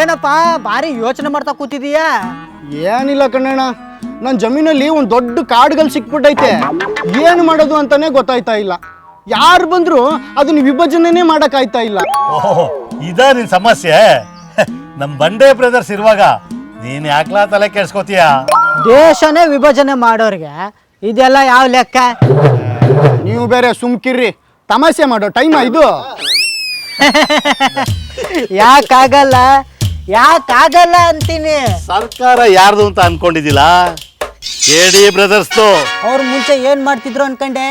ಏನಪ್ಪ ಭಾರಿ ಯೋಚನೆ ಮಾಡ್ತಾ ಕೂತಿದೀಯಾ? ಏನಿಲ್ಲ ಕಣ್ಣಣ್ಣ, ನನ್ನ ಜಮೀನಲ್ಲಿ ಒಂದು ದೊಡ್ಡ ಕಾಡುಗಳು ಸಿಕ್ಬಿಟ್ಟೈತೆ. ಏನು ಮಾಡೋದು ಅಂತಾನೆ ಗೊತ್ತಾಯ್ತಾ ಇಲ್ಲ. ಯಾರು ಬಂದ್ರು ಅದನ್ನ ವಿಭಜನೆನೇ ಮಾಡಕ್ಕಾಯ್ತಾ ಇಲ್ಲ. ಓಹೋ, ಇದಾ ನಿನ್ ಸಮಸ್ಯೆ? ನಮ್ ಬಂಡೆ ಬ್ರದರ್ಸ್ ಇರುವಾಗ ನೀನ್ ಯಾಕ್ಲಾ ತಲೆ ಕೆಡ್ಸ್ಕೊತೀಯ? ದೇಶನೇ ವಿಭಜನೆ ಮಾಡೋರಿಗೆ ಇದೆಲ್ಲ ಯಾವ ಲೆಕ್ಕ? ನೀವು ಬೇರೆ ಸುಮ್ಕಿರ್ರಿ, ತಮಾಷೆ ಮಾಡೋ ಟೈಮ್ ಇದು. ಯಾಕಾಗಲ್ಲ ಅಂತೀನಿ. ಸರ್ಕಾರ ಯಾರ್ದು ಅಂತ ಅನ್ಕೊಂಡಿದ್ದಿಲ್ಲ, KD ಬ್ರದರ್ಸ್ದು. ಅವ್ರು ಮುಂಚೆ ಏನ್ ಮಾಡ್ತಿದ್ರು ಅನ್ಕಂಡೆ?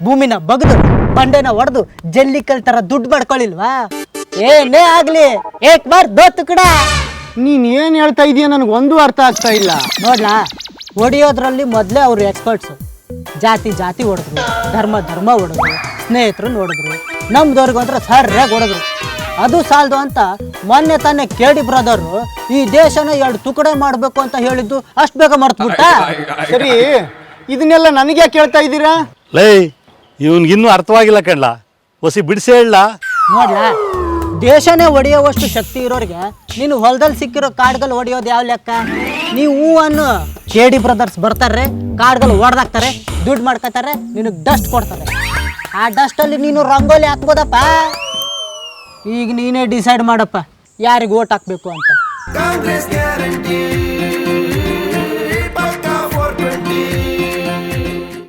ಭೂಮಿನ ಬಗ್ದು ಬಂಡೆನ ಹೊಡೆದು ಜಲ್ಲಿಕಲ್ ತರ ದುಡ್ಡು ಮಾಡ್ಕೊಳ್ಳಿಲ್ವಾ? ಏನೇ ಆಗ್ಲಿ ಏಕ್ ಬಾರ್ ದೋ ತುಕಡ. ನೀನ್ ಏನ್ ಹೇಳ್ತಾ ಇದೀಯ ನನಗೆ ಒಂದು ಅರ್ಥ ಆಗ್ತಾ ಇಲ್ಲ. ನೋಡ್ಲಾ, ಹೊಡಿಯೋದ್ರಲ್ಲಿ ಮೊದಲೇ ಅವರು ಎಕ್ಸ್ಪರ್ಟ್ಸು. ಜಾತಿ ಹೊಡೆದ್ರು, ಧರ್ಮ ಹೊಡೆದ್ರು, ಸ್ನೇಹಿತರು ನೋಡಿದ್ರು, ನಮ್ದವ್ರಿಗೆ ಅಂದ್ರೆ ಸರ್ಯಾಗಿ ಹೊಡೆದ್ರು. ಅದು ಸಾಲದು ಅಂತ ಮೊನ್ನೆ ತಾನೇ KD ಬ್ರದರು ಈ ದೇಶನ 2 ತುಕಡೆ ಮಾಡಬೇಕು ಅಂತ ಹೇಳಿದ್ದು ಅಷ್ಟು ಬೇಗ ಮರ್ತ್ಬಿಟ್ಟ. ಸರಿ, ಇದನ್ನೆಲ್ಲ ನನಗೆ ಯಾಕೆ ಕೇಳ್ತಾ ಇದ್ದೀರಾ? ಲೈ, ಇವನ್ಗಿನ್ನೂ ಅರ್ಥವಾಗಿಲ್ಲ ಕಣ್ಲಾ, ಹೊಸಿ ಬಿಡಿಸಿ ಹೇಳ. ನೋಡ್ಲಾ, ದೇಶನೇ ಹೊಡೆಯೋವಷ್ಟು ಶಕ್ತಿ ಇರೋರಿಗೆ ನೀನು ಹೊಲದಲ್ಲಿ ಸಿಕ್ಕಿರೋ ಕಾಡ್ಗಳು ಹೊಡೆಯೋದು ಯಾವ ಲೆಕ್ಕ? ನೀವು ಅನ್ನು KD ಬ್ರದರ್ಸ್ ಬರ್ತಾರೆ, ಕಾಡ್ಗಳು ಹೊಡೆದಾಕ್ತಾರೆ, ದುಡ್ಡು ಮಾಡ್ಕೋತಾರೆ, ನಿನಗೆ ಡಸ್ಟ್ ಕೊಡ್ತಾರೆ. ಆ ಡಸ್ಟಲ್ಲಿ ನೀನು ರಂಗೋಲಿ ಹಾಕ್ಬೋದಪ್ಪ. ಈಗ ನೀನೇ ಡಿಸೈಡ್ ಮಾಡಪ್ಪ ಯಾರಿಗೆ ಓಟ್ ಹಾಕ್ಬೇಕು ಅಂತ.